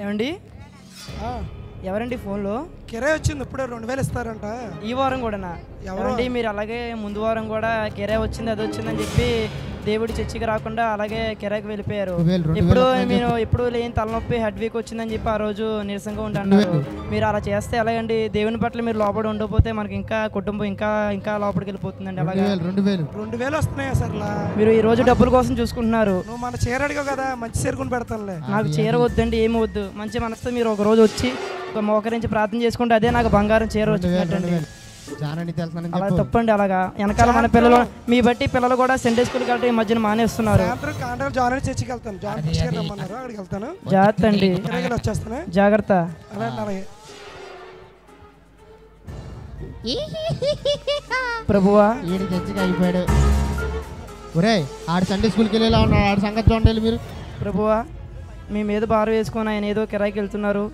ఏమండి ఆ, ఎవరండి ఫోన్లో? కిరాయి వచ్చింది ఇప్పుడే 2000 ఇస్తారంట. ఈ వారం కూడానా? ఎవరు? ఏమండి మీరు అలాగే ముందు వారం కూడా కిరాయి వచ్చింది అది వచ్చిందని చెప్పి దేవుడి చర్చికి రాకుండా అలాగే కిరాయికి వెళ్ళిపోయారు. 2000 ఇప్పుడు మీరు ఎప్పుడు లేని తలనొప్పి హెడ్ వీక్ వచ్చిందని చెప్పి ఆ రోజు నీరసంగా ఉంటున్నారు. మీరు అలా చేస్తే ఎలాగండి? దేవుని పట్ల మీరు లోపల ఉండకపోతే మనకి ఇంకా కుటుంబం ఇంకా ఇంకా లోపలికి వెళ్ళిపోతుందండి. అలాగే 2000 వస్తున్నాయా సర్లా? మీరు ఈ రోజు డబ్బుల కోసం చూసుకుంటున్నారు. నువ్వు మన చీర అడిగావు కదా, మంచి చీర కొని పెడతానులే. నాకు చీర వద్దండి, ఏమి వద్దు. మంచి మనసుతో మీరు ఒక రోజు వచ్చి ఒక మోకరించి ప్రార్థన చేసుకుంటే అదే నాకు బంగారం చీర వచ్చినట్టండి. జానని తెలుసానని అలా చెప్పు. తప్పండి. అలాగా వెనకాల మన పిల్లలు మీ బట్టి పిల్లలు కూడా సండే స్కూల్కి వెళ్ళి ఈ మధ్యన మానేస్తున్నారు. సాయంత్రం కాంటాక్ట్ జాన్ అని చర్చికి వెళ్తాను. జాన్ చర్చికి రమ్మన్నారు, అక్కడికి వెళ్తాను. జాగ్రత్త అండి, కిరాయికి వచ్చేస్తాను. జాగ్రత్త. అలాగే ప్రభువా ఈయన చర్చికి అయిపోయాడు. ఒరే ఆడు సండే స్కూల్కి వెళ్ళేలా ఉన్నాడు, ఆడి సంగతి చూడండి మీరు. ప్రభువా మీ మీద భారం వేసుకొని ఆయన ఏదో కిరాయికి వెళ్తున్నారు,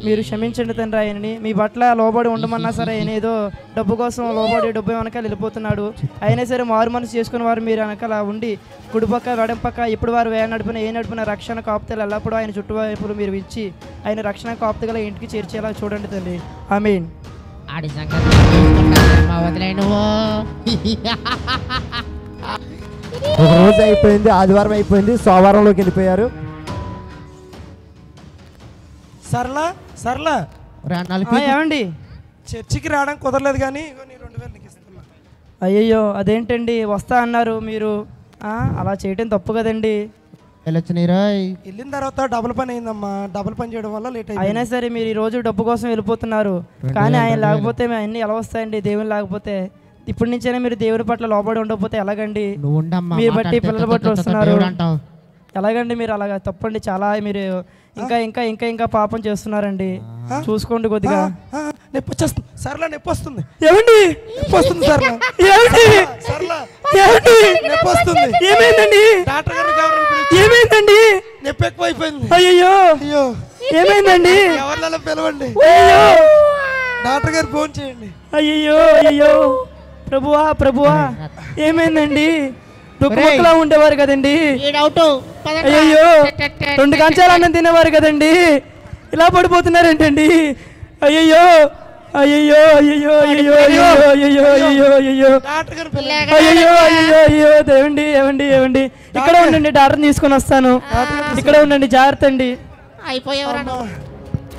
మీరు క్షమించండి తండ్రి. ఆయనని మీ పట్ల లోబడి ఉండమన్నా సరే ఆయన ఏదో డబ్బు కోసం లోబడి డబ్బు వెనకాల వెళ్ళిపోతున్నాడు. అయినా సరే మారు మనసు చేసుకున్న వారు మీరు వెనకాల ఉండి కుడిపక్క వెడంపక్క ఇప్పుడు వారు నడిపిన ఏ నడిపిన రక్షణ కాపుతలు ఎల్లప్పుడూ ఆయన చుట్టువైపులు మీరు ఇచ్చి ఆయన రక్షణ కాపుతగల ఇంటికి చేర్చేలా చూడండి తండ్రి. ఆమేన్. ఆడి సంగతి వదిలే నువ్వు. ఒక రోజు అయిపోయింది, ఆదివారం అయిపోయింది, సోమవారంలోకి వెళ్ళిపోయారు. సర్లా ఏమండి చర్చికి రావడానికి కుదరలేదు కానీ ఇగో నీ 2000 నీకు ఇస్తున్నా. అయ్యయ్యో అదేంటండి వస్తా అన్నారు మీరు, అలా చేయటం తప్పు కదండి. వెళ్ళొచ్చినారా? వెళ్ళిన తర్వాత డబుల్ పని అయిందమ్మా. డబుల్ పని చేయడం వల్ల లేట్ అయినా అయింది. సరే మీరు ఈ రోజు డబ్బు కోసం వెళ్ళిపోతున్నారు, కానీ ఆయన లేకపోతే అన్నీ ఎలా వస్తాయండి? దేవుని లేకపోతే ఇప్పటి నుంచైనా మీరు దేవుని పట్ల లోబడి ఉండకపోతే ఎలాగండి? నువ్వు ఉండమ్మా, మీరు బట్టి పిల్లలు బట్టి వస్తున్నారు దేవుడు అంటావు. ఎలాగండి? మీరు అలాగా తప్పండి. చాలా మీరు ఇంకా ఇంకా ఇంకా ఇంకా పాపం చేస్తున్నారండి. చూసుకోండి కొద్దిగా. నొప్పి వచ్చేస్తుంది సర్లా, నొప్పి వస్తుంది. ఏమండి నొప్పి వస్తుంది సర్లా. ఏమండి సర్లా ఏమండి నొప్పి వస్తుంది. ఏమైందండి? డాక్టర్ గారిని కావాలని పిలిచి. ఏమైందండి? నొప్పి ఎక్కువ అయిపోయింది. అయ్యో అయ్యో ఏమైందండి? ఎవరినైనా పిలవండి. అయ్యో డాక్టర్ గారు ఫోన్ చేయండి. అయ్యో అయ్యో ప్రభువా ప్రభువా ఏమైందండి? దుఃఖముఖలా ఉండేవారు కదండి. అయ్యో 2 కంచాలు అన్నం తినేవారు కదండి, ఇలా పడిపోతున్నారేంటండి? అయ్యో అయ్యో అయ్యో అయ్యో అయ్యో అయ్యో అయ్యో అయ్యో డాక్టర్ గారు పిల్ల. అయ్యో అయ్యో అయ్యో ఏవండి ఏవండి ఏవండి ఇక్కడ ఉండండి, డాక్టర్ తీసుకొని వస్తాను. ఇక్కడ ఉండండి, జాగ్రత్త అండి. అయిపోయేవరా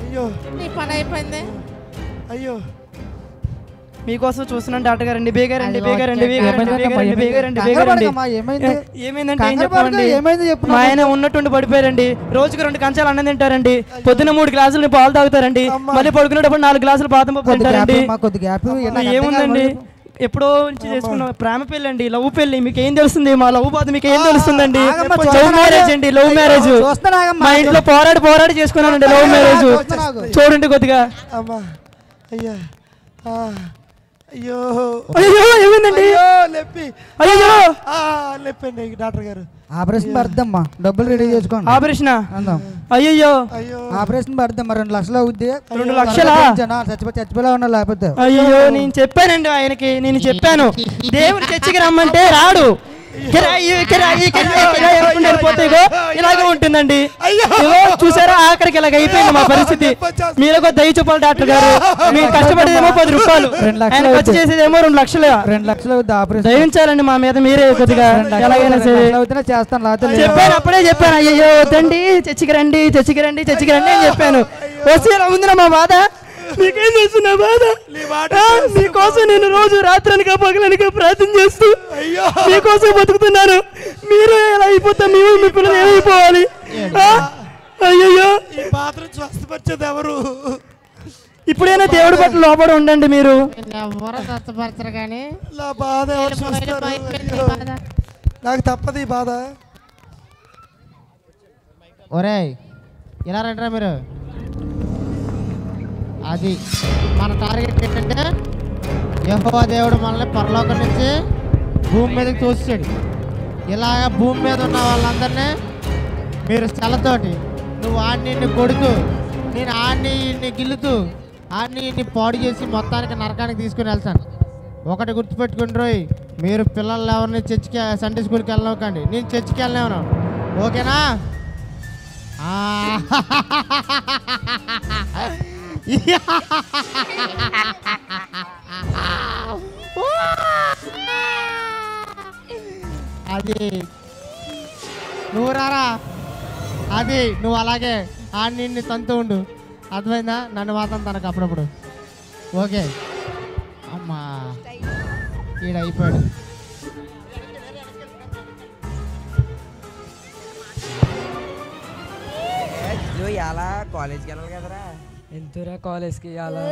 అయ్యో నీ పని అయిపోయింది. అయ్యో మీకోసం చూస్తున్నాను డాక్టర్ గారండి. బేగారండి బేగారండి బేగారండి బేగారండి బేగారండి బేగారండి. ఏమైందంటే ఏం చెప్పండి? మా ఆయన ఉన్నట్టుండి పడిపోయారండి. రోజుకి 2 కంచాలు అన్నం తింటారండి, పొద్దున్న 3 గ్లాసులు పాలు తాగుతారండి, మళ్ళీ పడుకునేటప్పుడు 4 గ్లాసులు బాదం పప్పు తింటారండి. ఏముందండి? ఎప్పుడో నుంచి చేసుకున్న ప్రేమ పెళ్ళి అండి, లవ్ పెళ్ళి. మీకు ఏం తెలుస్తుంది? మా లవ్ బాధ మీకు ఏం తెలుస్తుందండి? లవ్ మ్యారేజ్ అండి, లవ్ మ్యారేజ్. మా ఇంట్లో పోరాడి చేసుకున్నానండి లవ్ మ్యారేజ్. చూడండి కొద్దిగా. అమ్మా అయ్యా అయ్యో అయ్యో ఏమైందండి? నొప్పి. అయ్యో నొప్పండి డాక్టర్ గారు. ఆపరేషన్ పడద్దమ్మా, డబ్బులు రెడీ చేసుకోండి. ఆపరేషన్ అందాం. అయ్యో అయ్యో ఆపరేషన్ పడద్దమ్మా, 2 లక్షలు అవుద్ది. 2 లక్షలా? చచ్చిపోయినా ఉన్నా లేకపోతే. అయ్యో నేను చెప్పానండి ఆయనకి, నేను చెప్పాను దేవుని చర్చికి రమ్మంటే రాడు. కిరాయి కిరాయి కిరాయి కిరాయి అనుకుంటూ వెళ్ళిపోతే ఇగో ఇలాగే ఉంటుందండి. ఇగో చూసారా ఆఖరికి ఇలాగ అయిపోయింది మా పరిస్థితి. మీరు దయ చూపాలి డాక్టర్ గారు. మీరు కష్టపడేదేమో 10 రూపాయలు, ఆయన ఖర్చు చేసేదేమో 2 లక్షలు. 2 లక్షలు అవుద్ది ఆపరేషన్. దయించాలండి మా మీద మీరే కొద్దిగా. ఎలాగైనా సరే అవుతున్నా చేస్తాను, లేకపోతే చెప్పాను, అప్పుడే చెప్పాను. అయ్యో వద్దండి, చర్చికి రండి చర్చికి రండి చర్చికి రండి అని చెప్పాను. వస్తే ఇలా ఉందినా మా బాధ? మీకేం తెలుసు నా బాధ? మీకోసం నేను రోజు రాత్రనక పగలనక ప్రార్థన చేస్తూ మీకోసం బతుకుతున్నాను. మీరు ఎలా అయిపోతా? మీరు మీ పిల్లలు ఏమైపోవాలి? అయ్యో ఈ బాధను స్వస్థపరిచేది ఎవరు? ఇప్పుడైనా దేవుడి పట్ల లోపడి ఉండండి మీరు. ఎవరు స్వస్థపరచరు కానీ నా బాధ ఎవరు చూస్తారు? అయ్యో, నాకు తప్పదు ఈ బాధ. ఒరేయ్ ఇలా రండిరా మీరు. అది మన టార్గెట్ ఏంటంటే యెహోవా దేవుడు మనల్ని పరలోకం నుంచి భూమి మీదకి తోసాడు. ఇలాగ భూమి మీద ఉన్న వాళ్ళందరినీ మీరు స్థలతోటి నువ్వు ఆడిని కొడుతూ, నేను ఆడిని గిల్లుతూ, ఆడిని పాడు చేసి మొత్తానికి నరకానికి తీసుకుని వెళ్తాను. ఒకటి గుర్తుపెట్టుకుని రోయ్, మీరు పిల్లలు ఎవరిని చర్చికి సండే స్కూల్కి వెళ్ళనివ్వకండి. నేను చర్చికి వెళ్ళనివ్వను, ఓకేనా? అది నువ్వు రారా, అది నువ్వు అలాగే నిన్ను తంతు ఉండు, అర్థమైందా? నన్ను మాత్రం తనకు అప్పుడప్పుడు. ఓకే అమ్మా, ఈడైపోయాడు. ఇలా కాలేజ్కి వెళ్ళాలి కదరా. ఎంతురా కాలేజ్కి అలా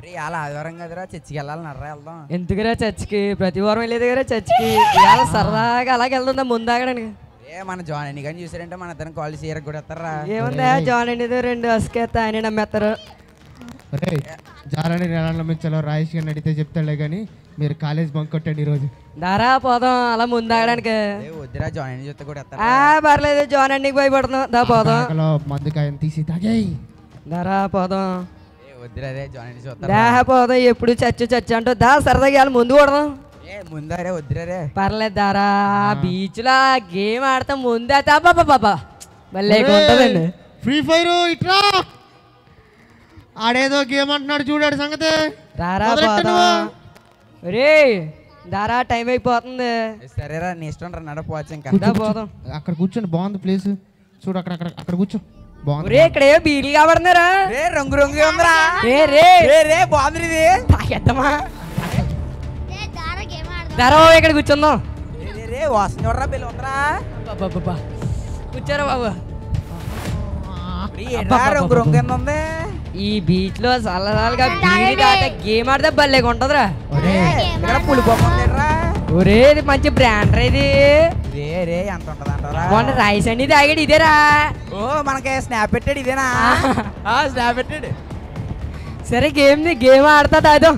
ఇలా ఆదివారం కదరా, చర్చికి వెళ్ళాలి, నర్రా వెళ్దాం. ఎందుకురా చర్చికి? ప్రతి వారం వెళ్ళేది కదా చర్చికి. ఇవాళ సరదాగా అలాగే వెళ్తుందా ముందాగడానికి. మన జాన్ అండి కానీ చూసారంటే మన ఇద్దరం కాలేజ్ చేయరకు కూడా వస్తారా. ఏముందా జాన్ అండి 2 అసుకేస్తా ఆయన నమ్మేస్తారు. జాలని ఎలా నమ్మించాలో రాయేష్ గారిని అడిగితే చెప్తాడులే, కానీ మీరు కాలేజ్ బంక్ కొట్టండి ఈరోజు. దారా పోదాం అలా ముందాగడానికి. వద్దురా, జాన్ అండి చూస్తే కూడా పర్లేదు, జాన్ అండికి భయపడుతున్నాం. దా పోదాం. మందుకాయని తీసి తాగేయి. దారా పోదాం. వద్దురా రే, జాన్ అండి చూస్తా. దా పోదాం. ఎప్పుడు చర్చ అంటూ దా సరదాగా వెళ్ళి ముందు కొడదాం. ముందరే వద్దురా రే. పర్లేదు దారా, బీచ్ లో గేమ్ ఆడతాం ముందే. బాబా మళ్ళీ ఉంటదండి ఫ్రీ ఫైర్. ఇట్రా, ఆడేదో గేమ్ అంటున్నాడు చూడాడు సంగతి. దారా రే, దారా టైం అయిపోతుంది. సరేరా, నీ ఇష్టం రా, నడపోవచ్చు. ఇంకా పోదాం. అక్కడ కూర్చోండి, బాగుంది ప్లేస్. చూడు అక్కడ అక్కడ అక్కడ కూర్చో, బాగుంది. రే ఇక్కడ ఏమో బీర్లు కాబడుతున్నారా? రే రంగు రంగు ఉందిరా. రే బాగుంది ఇది. తాగేద్దామా? దారా ఇక్కడ కూర్చుందాం. రే వాసన చూడరా, బిల్లు ఉందిరా. కూర్చోరా బాబు. రంగు రంగు కింద ఉంది. ఈ బీచ్ లో చల్లగా గేమ్ ఆడితే భలేగా ఉంటదిరా. పులి బొమ్మ. ఒరే ఇది మంచి బ్రాండ్ రా ఇది. రే ఎంత ఉంటది అంటారా? మొన్న రైస్ అండి తాగాడు ఇదేరా. ఓ మనకి స్నాప్ పెట్టాడు ఇదేనా? స్నాప్ పెట్టాడు. సరే గేమ్ ఆడతా తాగుదాం.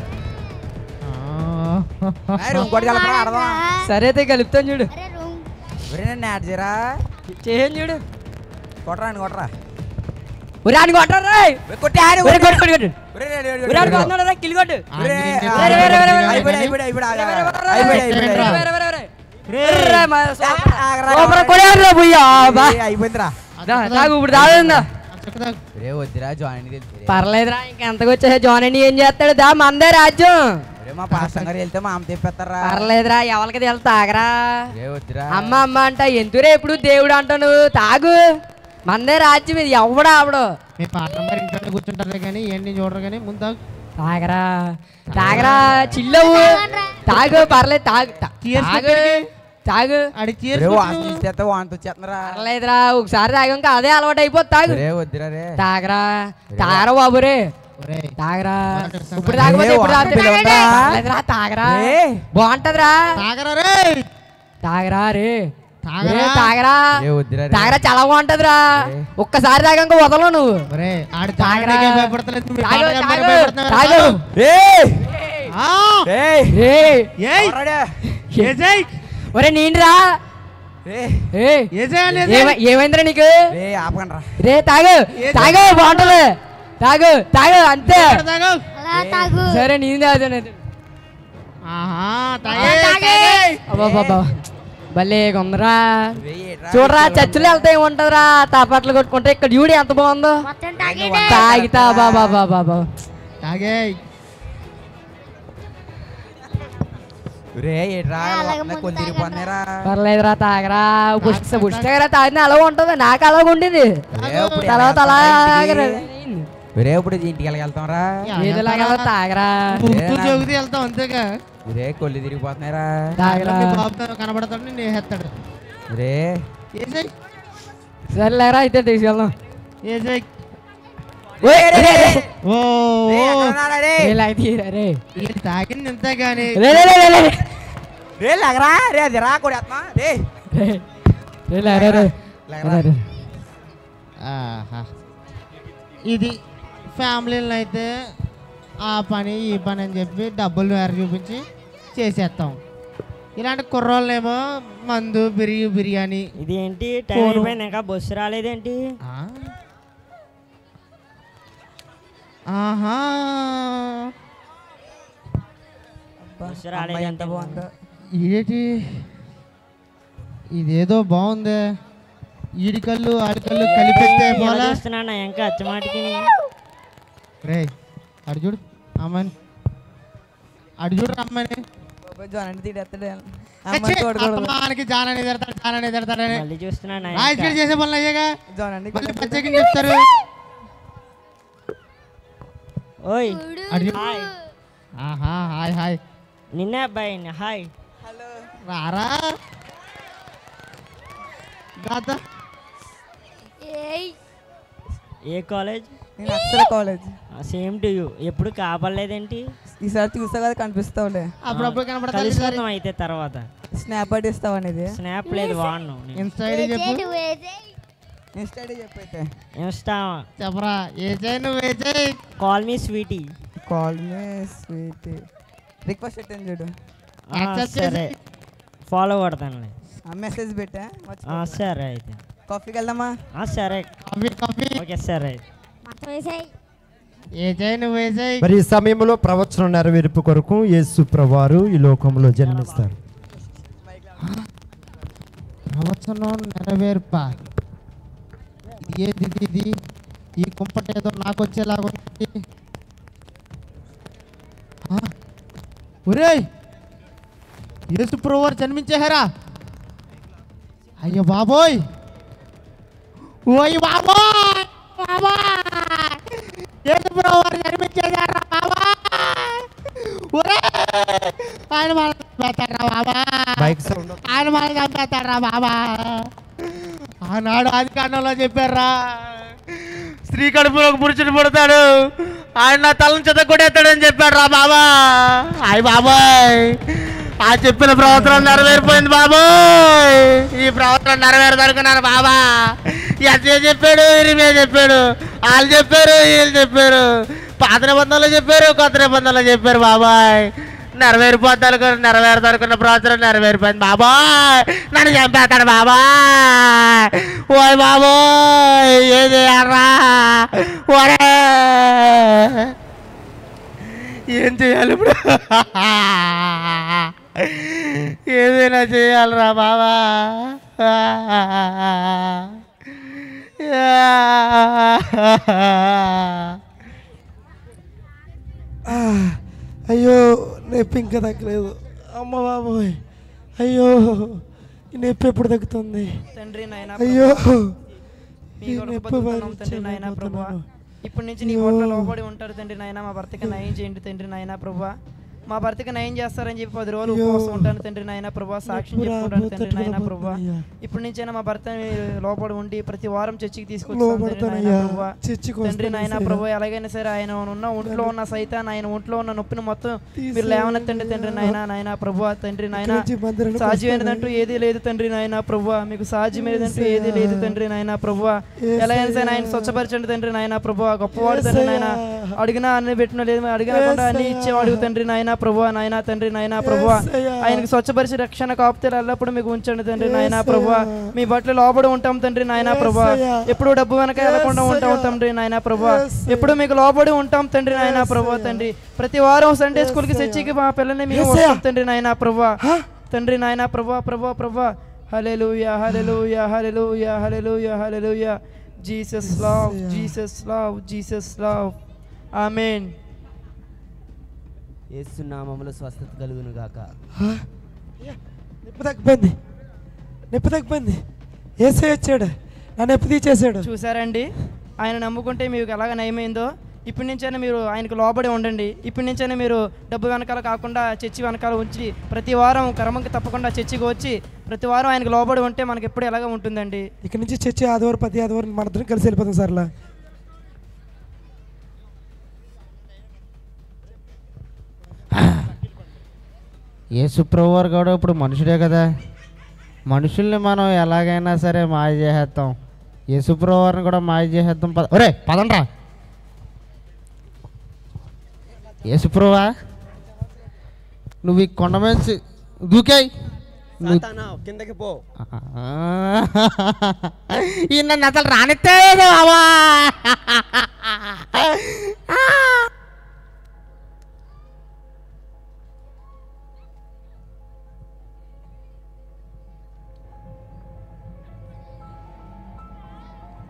సరే అయితే కలుపుతాను చూడు. నన్ను యాడ్ చేయరా. చేయను చూడు. కొట్టరా కొట్టరా. పర్లేదురా, ఇంకెంతకు వచ్చా జాన్ అండి ఏం చేస్తాడు? దా మందే రాజ్యం. మా పాస్టర్ గారు వెళ్తే మా అమ్మ తెప్పిస్తారా. పర్లేదురా, ఎవరికి వెళ్తా తాగరా. అమ్మ అమ్మ అంట ఎందురే ఎప్పుడు దేవుడు అంట నువ్వు. తాగు, మందే రాజ్యం ఇది. ఎవడా ఆవిడ మీ పాట ఇంట్లో కూర్చుంటారు కానీ ఏంటి చూడరు కానీ ముందు తాగరా తాగరా చిల్లవు. తాగు పర్లేదు, తాగు తాగు తాగు. పర్లేదురా, ఒకసారి తాగాక అదే అలవాటు అయిపోతుంది. తాగు. తాగరా తాగరా బాబు రే, తాగరా. ఇప్పుడు తాగపోతే ఇప్పుడు తాగరా, బాగుంటదిరా. తాగరా రే, తాగరా రే, తాగరా తాగరా, చాలా బాగుంటదిరా. ఒక్కసారి తాగాక వదలవు నువ్వు. ఒరే నీండ్రా, ఏమైందిరా నీకు? రే తాగు తాగు, బాగుంటది. తాగు తాగు అంతే. సరే నేను తాగుతాను. భలే కొందరా. చూడరా, చర్చిలో వెళ్తే ఏముంటదిరా, తాపట్లు కొట్టుకుంటే. ఇక్కడ చూడు ఎంత బాగుందో. తాగితా బాబా బాబా తాగే. పర్లేదురా, తాగరా. పుష్టిగా తాగిన అలాగ ఉంటది. నాకు అలాగ ఉండేది. తర్వాత అలాగే ఇప్పుడు ఇంటికి వెళ్తాం రా. ఏదోలాగా తాగరా, జోగితే వెళ్తాం అంతేగా. కొల్లి తిరిగిపోతున్నారా. కనబడతాడు, నేను వేసేస్తాడు. సరేలేరా, అయితే తీసుకెళ్దాం. తాగింది ఇంతే కానీ ఇది ఫ్యామిలీలను అయితే ఆ పని ఈ పని అని చెప్పి డబ్బులు వేరే చూపించి చేసేస్తాం. ఇలాంటి కుర్రోళ్ళేమో మందు బిర్యానీ. ఇదేంటి టైం అయిపోయింది, ఇంకా బస్సు రాలేదేంటి? ఆహా, బస్సు రాలేదు. ఎంత బాగుందో ఏంటి ఇదేదో బాగుంది. ఈడి కళ్ళు ఆడి కళ్ళు కలిపెట్టే పోలా. చూస్తున్నా ఇంకా అచ్చమాటికి. రే అడు చూడు అమ్మని, అడు చూడు అమ్మని. జానండి తీడేస్తాడు అమ్మకి జానని తిడతాడు, జానని తిడతాడని మళ్ళీ చూస్తున్నా చేసే పనులు అయ్యాగా. జానండి మళ్ళీ ప్రత్యేకంగా చెప్తారు. ఓయ్ హాయ్. ఆహా హాయ్ హాయ్. నిన్నే అబ్బాయి హాయ్. రారా గాత. ఏ కాలేజ్? నేను అక్షర కాలేజ్. Same to you. ఎప్పుడు కాపాడలేదేంటి? ఈసారి చూస్తా కదా కనిపిస్తావులే. అప్పుడప్పుడు కనపడతా. కలుసుకుందాం అయితే తర్వాత. స్నాప్ ఐడి ఇస్తావు అనేది. స్నాప్ లేదు వాడను. ఇన్స్టా ఐడి చెప్పు. ఇన్స్టా ఐడి చెప్పైతే. ఇన్స్టా చెప్పరా. ఏ చేయి నువ్వు ఏ చేయి. Call me sweetie. Call me sweetie. Request పెట్టాను చూడు. సరే ఫాలో కొడతానులే. మెసేజ్ పెట్టా. సరే అయితే కాఫీకి వెళ్దామా? సరే కాఫీ. ఓకే సరే. ఏ చేయి నువ్వు ఏ చేయి. మరి ఈ సమయంలో ప్రవచనం నెరవేర్పు కొరకు యేసు ప్రభువారు ఈ లోకంలో జన్మిస్తారు. ప్రవచనం నెరవేర్ప. ఏది ఇది? ఈ కుంపట ఏదో నాకు వచ్చేలాగా ఉంది. ఒరేయ్ యేసు ప్రభువారు జన్మించేహారా. అయ్యో బాబోయ్, ఓయ్ బాబోయ్, యేసు ప్రభువారు జన్మించేశారా బాబా. ఆయన మన చంపేస్తారా బాబా, ఆయన మన చంపేస్తారా బాబా. ఆనాడు ఆది కాండంలో చెప్పారా, స్త్రీ కడుపులో ఒక పురుషుడు పుడతాడు, ఆయన నా తలను చెత్త కొట్టేస్తాడని చెప్పాడు రా బాబా. అయ్య బాబాయ్, ఆ చెప్పిన ప్రవర్తన నెరవేరిపోయింది బాబోయ్. ఈ ప్రవర్తన నెరవేరదనుకున్నాను బాబా. ఎస్ఏ చెప్పాడు, ఇరిమే చెప్పాడు, వాళ్ళు చెప్పారు, వీళ్ళు చెప్పారు, పాత నిబంధనలు చెప్పారు, కొత్త నిబంధనలు చెప్పారు బాబాయ్. నెరవేరదనుకున్న ప్రవర్తన నెరవేరిపోయింది బాబాయ్. నన్ను చంపేస్తాడు బాబాయ్. ఓయ్ బాబోయ్, ఏం చేయాలరా? ఒరే ఏం చేయాలి ఇప్పుడు? ఏదైనా చేయాలరా బాబా. అయ్యో నొప్పి ఇంకా తగ్గలేదు. అమ్మ బాబోయ్, అయ్యో ఈ నొప్పి ఎప్పుడు తగ్గుతుంది? తండ్రి నాయన అయ్యో మీ కొరకు బతుకుతున్నాం తండ్రి నాయన ప్రభువా. ఇప్పటి నుంచి నీ ఓట్ల లోబడి ఉంటారు తండ్రి నాయన. మా భర్తకి నయం చేయండి తండ్రి నాయన ప్రభువా. మా భర్తకి నయం చేస్తారని చెప్పి 10 రోజులు ఉపవాసం ఉంటాను తండ్రి నాయన ప్రభా. సాక్ష్యం చెప్పుకుంటాను తండ్రి నాయన ప్రభా. ఇప్పటి నుంచైనా మా భర్తని లోపడి ఉండి ప్రతి వారం చర్చికి తీసుకొచ్చాను తండ్రి నాయన ప్రభా. ఎలాగైనా సరే ఆయన ఉన్న ఒంట్లో ఉన్న సైతాన్ని, ఆయన ఒంట్లో ఉన్న నొప్పిని మొత్తం మీరు లేవనెత్తండి తండ్రి నాయన. నాయన ప్రభా తండ్రి నాయన, సాధ్యమైనదంటూ ఏదీ లేదు తండ్రి నాయన ప్రభా. మీకు సాధ్యమైనదంటూ ఏదీ లేదు తండ్రి నాయన ప్రభా. ఎలాగైనా సరే ఆయన స్వచ్ఛపరచండి తండ్రి నాయన ప్రభా. గొప్పవాడు తండ్రి నాయన. అడిగినా అన్ని పెట్టిన లేదు, అడిగినకుండా అన్ని ఇచ్చేవాడు తండ్రి నాయన ప్రభా. నాయన తండ్రి నాయన ప్రభా, ఆయనకు స్వచ్ఛపరిచి రక్షణ కాపుతారు ఎల్లప్పుడు మీకు ఉంచండి తండ్రి నాయన ప్రభా. మీ బట్టలు లోబడి ఉంటాం తండ్రి నాయన ప్రభా. ఎప్పుడు డబ్బు వెనక వెళ్ళకుండా ఉంటాం తండ్రి నాయన ప్రభా. ఎప్పుడు మీకు లోబడి ఉంటాం తండ్రి నాయన ప్రభా. తండ్రి ప్రతి వారం సండే స్కూల్కి చర్చికి మా పిల్లల్ని మేము వస్తాం తండ్రి నాయన ప్రభా. తండ్రి నాయన ప్రభా ప్రభా ప్రభా. Hallelujah hallelujah hallelujah hallelujah hallelujah. Jesus love, Jesus love, Jesus love. Amen. యేసు నామములో స్వస్థత కలుగును గాక. నొప్పి తగ్గిపోయింది, నొప్పి తగ్గిపోయింది. యేసయ్య వచ్చాడు, నా నొప్పి తీసేసాడు. చూసారండి, ఆయన నమ్ముకుంటే మీకు ఎలాగ నయమైందో. ఇప్పటి నుంచైనా మీరు ఆయనకు లోబడి ఉండండి. ఇప్పటి నుంచైనా మీరు డబ్బు వెనకాల కాకుండా చర్చి వెనకాల ఉంచి ప్రతి వారం క్రమంకి తప్పకుండా చర్చికి వచ్చి ప్రతి వారం ఆయనకు లోబడి ఉంటే మనకి ఎప్పుడు ఎలాగ ఉంటుందండి. ఇక్కడ నుంచి చర్చి ఆదివారం ప్రతి ఆదివారం మన ఇద్దరం కలిసి వెళ్ళిపోతాం సార్లా. యేసు ప్రభువారు కూడా ఇప్పుడు మనుషుడే కదా. మనుషుల్ని మనం ఎలాగైనా సరే మాయ చేసేస్తాం. యేసు ప్రభువారిని కూడా మాయ చేసేద్దాం. ఒరే పదండ్రా. యేసు ప్రభువా, నువ్వు ఈ కొండ మంచి దూకాయి కిందకి పో. ఈ నన్ను అసలు రానిత్తేలేదు బాబా.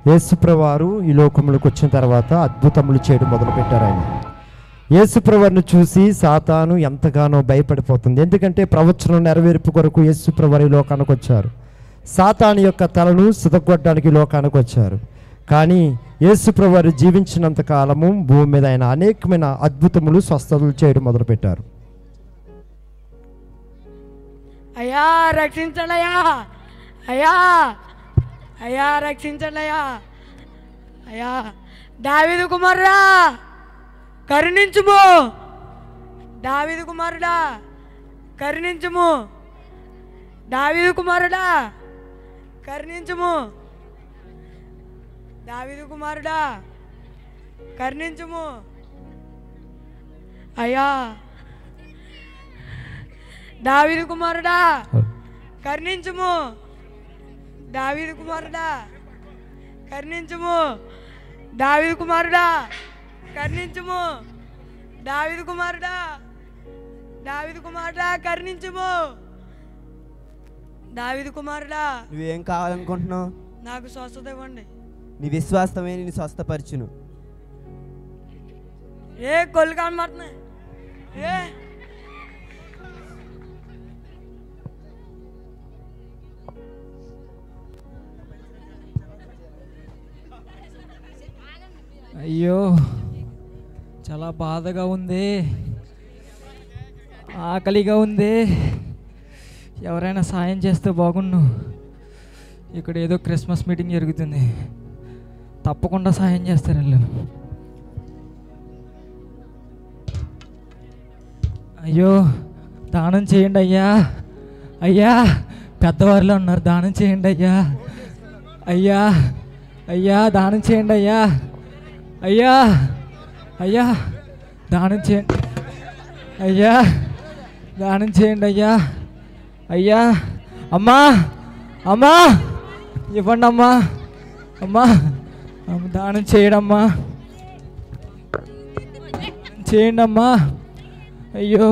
యేసుప్రవారు ఈ లోకంలోకి వచ్చిన తర్వాత అద్భుతములు చేయడం మొదలుపెట్టారు. ఆయన యేసుప్రవారిని చూసి సాతాను ఎంతగానో భయపడిపోతుంది. ఎందుకంటే ప్రవచనం నెరవేర్పు కొరకు యేసుప్రవారు ఈ లోకానికి వచ్చారు. సాతాను యొక్క తలను సితగొట్టడానికి లోకానికి వచ్చారు. కానీ యేసుప్రవారు జీవించినంత కాలము భూమి మీద ఆయన అనేకమైన అద్భుతములు స్వస్థతలు చేయడం మొదలుపెట్టారు. అయ్యా రక్షించండి అయ్యా, అయ్యా అయ్యా రక్షించండి అయ్యా, అయ్యా దావీదు కుమారుడా కరుణించుము, దావీదు కుమారుడా కరుణించుము, దావీదు కుమారుడా కరుణించుము, దావీదు కుమారుడా కరుణించుము. అయ్యా దావీదు కుమారుడా కరుణించుము, దావీదు కుమారుడా కరుణించుము, దావీదు కుమారుడా కరుణించుము, దావీదు కుమారుడా, దావీదు కుమారుడా కరుణించుము, దావీదు కుమారుడా. నువ్వేం కావాలనుకుంటున్నావు? నాకు స్వస్థత ఇవ్వండి. నీ విశ్వాసమే నిన్ను స్వస్థపరచును. ఏ కొల్లు కనబడుతున్నాయి, ఏ అయ్యో చాలా బాధగా ఉంది, ఆకలిగా ఉంది. ఎవరైనా సాయం చేస్తే బాగుండు. ఇక్కడ ఏదో క్రిస్మస్ మీటింగ్ జరుగుతుంది, తప్పకుండా సాయం చేస్తారు వీళ్ళు. అయ్యో దానం చేయండి అయ్యా, అయ్యా పెద్దవారిలో ఉన్నారు, దానం చేయండి అయ్యా, అయ్యా అయ్యా దానం చేయండి అయ్యా, అయ్యా అయ్యా దానం చేయండి అయ్యా, దానం చేయండి అయ్యా, అయ్యా అమ్మా అమ్మా ఇవ్వండి అమ్మా, అమ్మా దానం చేయడమ్మా, చేయండి అమ్మా. అయ్యో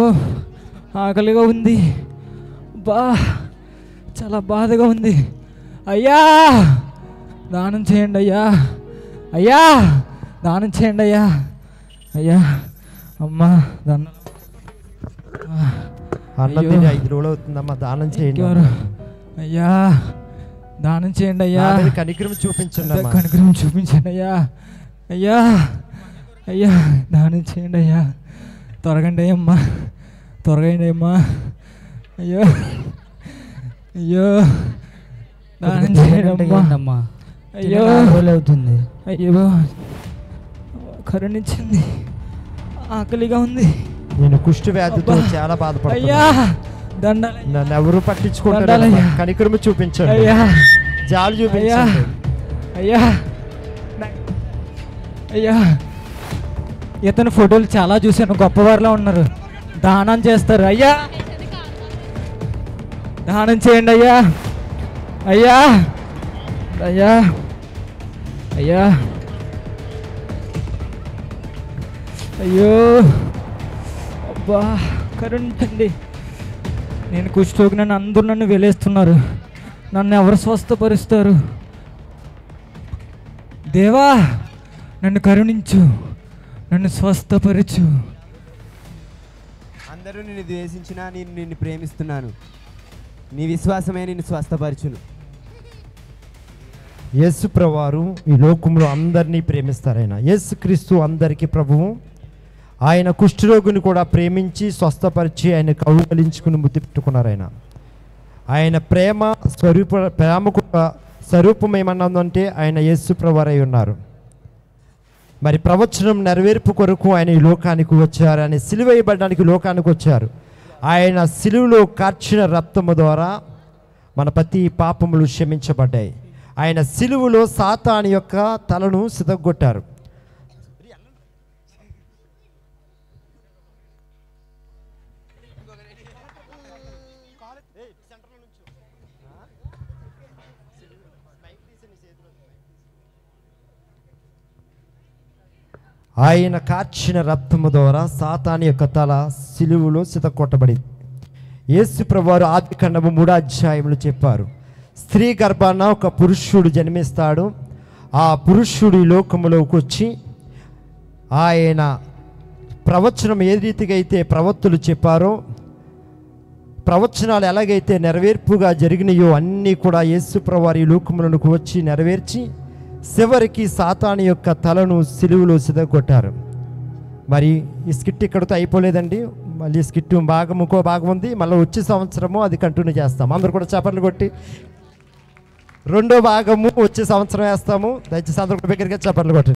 ఆకలిగా ఉంది, బా చాలా బాధగా ఉంది. అయ్యా దానం చేయండి అయ్యా, అయ్యా దానం చేయండి అయ్యా, అయ్యా అమ్మా దానం. అన్నం 5 రోజులు అవుతుందమ్మా, దానం చేయండి అయ్యా, దానం చేయండి అయ్యా, కనికరం చూపించండి, కనికరం చూపించండి అయ్యా, అయ్యా అయ్యా దానం చేయండి అయ్యా, త్వరగండి అమ్మా, త్వరగండి అమ్మా, అయ్యో అయ్యో దానం చేయండి అమ్మా, అయ్యో అవుతుంది, అయ్యో కరుణించింది, ఆకలిగా ఉంది. నేను కుష్టి వ్యాధితో చాలా బాధపడుతున్నా. అయ్యా దండాలు, నన్ను ఎవరు పట్టించుకుంటారు, కనికరం చూపించండి, అయ్యా జాలు చూపించండి, అయ్యా అయ్యా. ఇతను ఫోటోలు చాలా చూశాను, గొప్పవారిలో ఉన్నారు, దానం చేస్తారు. అయ్యా దానం చేయండి అయ్యా, అయ్యా అయ్యా అయ్యా, అయ్యో అబ్బా కరుణించండి. నేను కుష్ఠరోగి, నన్ను అందరూ నన్ను వెలేస్తున్నారు, నన్ను ఎవరు స్వస్థపరుస్తారు? దేవా నన్ను కరుణించు, నన్ను స్వస్థపరచు. అందరూ నిన్ను ద్వేషించినా నేను నిన్ను ప్రేమిస్తున్నాను, నీ విశ్వాసమే నిన్ను స్వస్థపరచును. యేసుప్రవారు ఈ లోకంలో అందరినీ ప్రేమిస్తారు. ఆయన యేసుక్రీస్తు అందరికీ ప్రభువు. ఆయన కుష్ఠరోగిని కూడా ప్రేమించి స్వస్థపరిచి ఆయన కౌగలించుకుని ముద్దు పెట్టుకున్నారు. ఆయన ప్రేమకు స్వరూపం ఏమన్నదంటే ఆయన యేసుప్రవారు అయి ఉన్నారు. మరి ప్రవచనం నెరవేర్పు కొరకు ఆయన ఈ లోకానికి వచ్చారు, ఆయన సిలువ వేయబడడానికి లోకానికి వచ్చారు. ఆయన సిలువలో కార్చిన రక్తము ద్వారా మన ప్రతి పాపములు క్షమించబడ్డాయి. ఆయన సిలువలో సాతాను యొక్క తలను సితగొట్టారు. ఆయన కార్చిన రక్తము ద్వారా సాతాను యొక్క తల సిలువలో సితగొట్టబడింది. యేసు ప్రభువారు ఆదికాండము 3వ అధ్యాయంలో చెప్పారు, స్త్రీ గర్భాన ఒక పురుషుడు జన్మిస్తాడు, ఆ పురుషుడు ఈ లోకములోకి వచ్చి ఆయన ప్రవచనం ఏ రీతిగా అయితే ప్రవక్తలు చెప్పారో, ప్రవచనాలు ఎలాగైతే నెరవేర్పుగా జరిగినాయో అన్నీ కూడా యేసుప్రభు వారి లోకములకు వచ్చి నెరవేర్చి చివరికి సాతాను యొక్క తలను సిలువలో సిదగొట్టారు. మరి ఈ స్కిట్ ఇక్కడితో అయిపోలేదండి. మళ్ళీ స్కిట్ ఇంకో భాగం ఉంది. మళ్ళీ వచ్చే సంవత్సరము అది కంటిన్యూ చేస్తాము. అందరూ కూడా చప్పట్లు కొట్టి రెండో భాగము వచ్చే సంవత్సరం వేస్తాము. దయచేసి అందరూ బిగ్గరగా చప్పట్లు కొట్టండి.